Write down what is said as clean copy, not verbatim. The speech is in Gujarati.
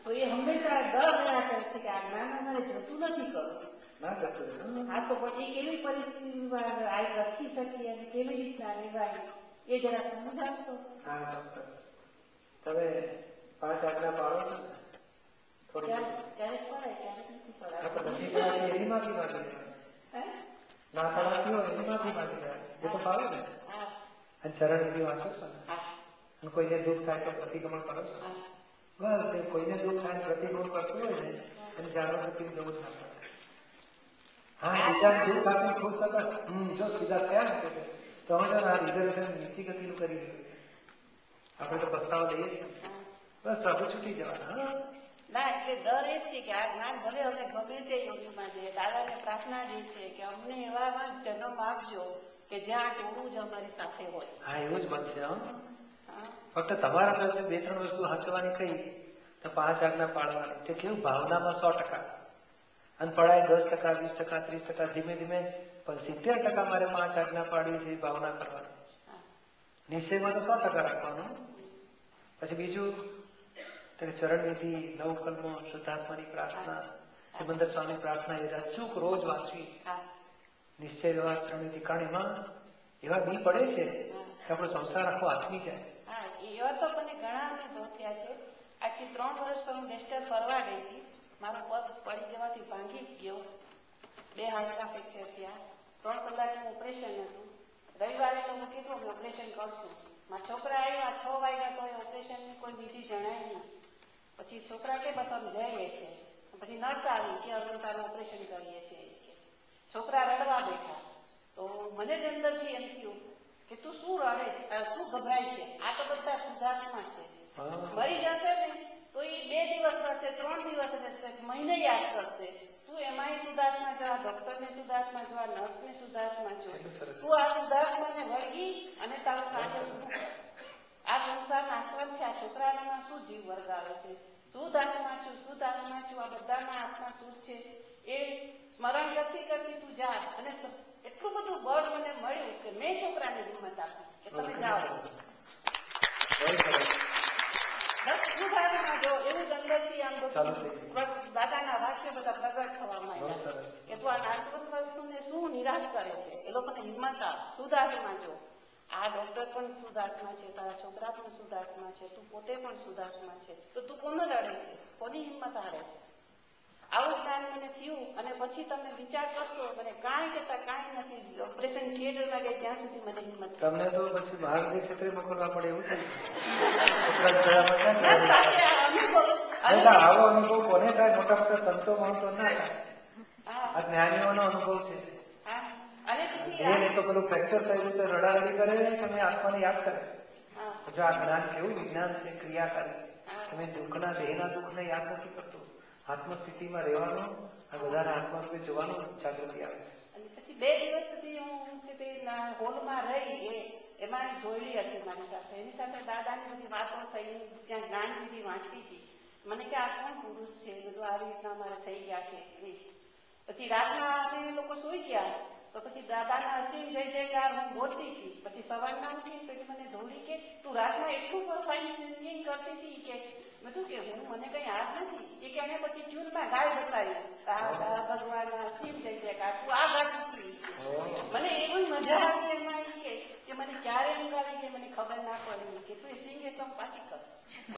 તો એ હંમેશા ડર રહ્યા કરે છે કે આ જ્ઞાન અમારે જતું નથી કરવું. ના જતું. હા, તો પણ એ કેવી પરિસ્થિતિમાં રખી શકીએ અને કેવી રીતના લેવાય એ જરા સમજાવશો? હા, ચોક્કસ. તમે 5 આજ્ઞા પાડો છો ને? ક્યારેક પડાય, ક્યારેક નથી પડાય. નથી પડાય એની માફી માંગી દેવાની. ના પડાતી હોય એની માફી માંગી દેવાની. એ તો પાડો ને. અને ચરણ વિધિ વાંચો છો ને? અને કોઈને દુઃખ થાય તો પ્રતિક્રમણ કરો છો? બસ એ કોઈને દુઃખ થાય પ્રતિક્રમણ કરતું હોય ને અને જાગૃતિ જવું જ ના પડે. હા, બીજા દુઃખ આપી ખુશ થતા જો સીધા થયા ને તો સમજો ને આ રિઝર્વેશન નીચી ગતિનું કરી દીધું. આપણે તો પસ્તાવો લઈએ છીએ. બસ આપણે છૂટી જવાના. ના, એટલે ડર એ છે કે આ જ્ઞાન ભલે અમને ગમે તે યોગીમાં છે, દાદાને પ્રાર્થના જે છે કે અમને એવા જન્મ આપજો કે જ્યાં ટોળું જ અમારી સાથે હોય. હા, એવું જ બનશે. ફક્ત તમારા તરફથી 2-3 વસ્તુ હચવાની કહી તો 5 આજ્ઞા પાડવાની. તે કેવું ભાવનામાં 100%. અને પડાય 10%, 20%, 30%, ધીમે ધીમે પણ 70% મારે 5 આજ્ઞા પાડવી છે એ ભાવના કરવાની. નિશ્ચયમાં તો 100% રાખવાનું. પછી બીજું ચરણ વિધિ, નવકલ્મો, શુદ્ધાત્માની પ્રાર્થના, સિમંદર સ્વામી પ્રાર્થના એ અચૂક રોજ વાંચવી. નિશ્ચય વ્યવહાર ચરણ વિધિ. કારણ એમાં એવા બી પડે છે કે આપણો સંસાર આખો આથમી જાય. હા, એવા તો મને ઘણા અનુભવ થયા છે. આજથી 3 વર્ષ પર હું નેસ્ટર ફરવા ગઈ હતી. મારો પગ પડી જવાથી ભાંગી ગયો. 2 હાડકાં ફ્રેક્ચર થયા. 3 કલાકનું ઓપરેશન હતું. રવિવારે લોકો કીધું અમે ઓપરેશન કરશું. મારા છોકરા આવ્યા 6 વાગ્યા તો એ ઓપરેશનની કોઈ વિધિ જણાય નહીં. પછી છોકરા કે બસ અમે જઈએ છે. પછી નર્સ આવી કે અમે તારું ઓપરેશન કરીએ છીએ. છોકરા રડવા બેઠા. તો મને જ અંદરથી એમ થયું કે તું શું રડે, શું ગભરાય છે? આ તો બધા સુધાર્થમાં છે. મરી જશે ને તો એ 2 દિવસ રહેશે, 3 દિવસ રહેશે, મહિને યાદ કરશે. તું એમાંય સુધાર્થમાં જો, આ ડોક્ટરને સુધાર્થમાં જો, આ નર્સને સુધાર્થમાં જો. તું આ સુધાર્થમાંને વળગી અને તારું કાર્ય પૂરું કર. આ સંસારના આશ્રમ છે. આ છોકરાઓમાં શું જીવ વર્ગાવે છે? શુદ્ધ આત્મા છું, શુદ્ધ આત્મા છું. આ બધામાં આત્મા શુદ્ધ છે. એ સ્મરણ કરતી કરતી તું જા. અને એટલું બધું બળ મને મળ્યું કે મેં છોકરાને હિંમત આપી કે તમે જાઓ. જો એવું જ અંદરથી આમ બધું દાદાના વાક્ય બધા પ્રગટ થવા માંડ્યા કે તું આ નાશવંત વસ્તુને શું નિરાશ કરે છે. એ લોકોને હિંમત આપ. સુધાર્થમાં જો. આ ડોક્ટર પણ શુદ્ધાત્મા છે, તારા છોકરા પણ શુદ્ધાત્મા છે, તું પોતે પણ શુદ્ધાત્મા છે. તો તું કોને લડે છે? કોની હિંમત હારે છે? આવું જ્ઞાન મને થયું. અને પછી તમે વિચાર કરશો મને કાંઈ કહેતા કાંઈ નથી. ઓપરેશન થિયેટરમાં ગઈ ત્યાં સુધી મને હિંમત. તમને તો પછી બહારની ક્ષેત્રે મોકલવા પડે એવું થયું. આવો અનુભવ કોને થાય? મોટા મોટા સંતો મહંતો ના થાય. આ જ્ઞાનીઓનો અનુભવ છે. એ તો પેલું ફ્રેક્ચર થયેલું તો રડારડી કરે, તમે આત્માને યાદ કરે. જો આ જ્ઞાન કેવું વિજ્ઞાન છે, ક્રિયાકારી. તમે દુઃખના દેહના દુઃખને યાદ નથી કરતું. આત્મસ્થિતિમાં રહેવાનું, આ બધાના આત્મરૂપે જોવાનું જાગૃતિ આવે છે. પછી 2 દિવસ સુધી હું હોલમાં રહી. એમાં જોયેલી હતી મારી સાથે. એની સાથે દાદાની બધી વાતો થઈ. ત્યાં જ્ઞાન વિધિ વાંચતી હતી. મને કે આ કોણ પુરુષ છે? બધું આવી રીતના અમારે થઈ ગયા છે. પછી રાતના અમે લોકો સૂઈ ગયા. તો પછી દાદાના અસીમ જઈ જઈકાર હું બોલતી હતી. પછી સવારના ઉઠી પછી મને ધોળી કે તું રાતના એટલું ફાઇન સિંગિંગ કરતી હતી કે મેં શું કે મને કઈ યાદ નથી. એ કે એને પછી ટ્યુનમાં ગાય બતાવી. ભગવાન અસીમ જઈ જઈકાર તું આ ગાતી. મને એવી મજા આવી એમાં કે મને ક્યારે ઊંઘ આવી કે મને ખબર ના પડી કે તું એ સિંગ એ સોંગ પાછી કર.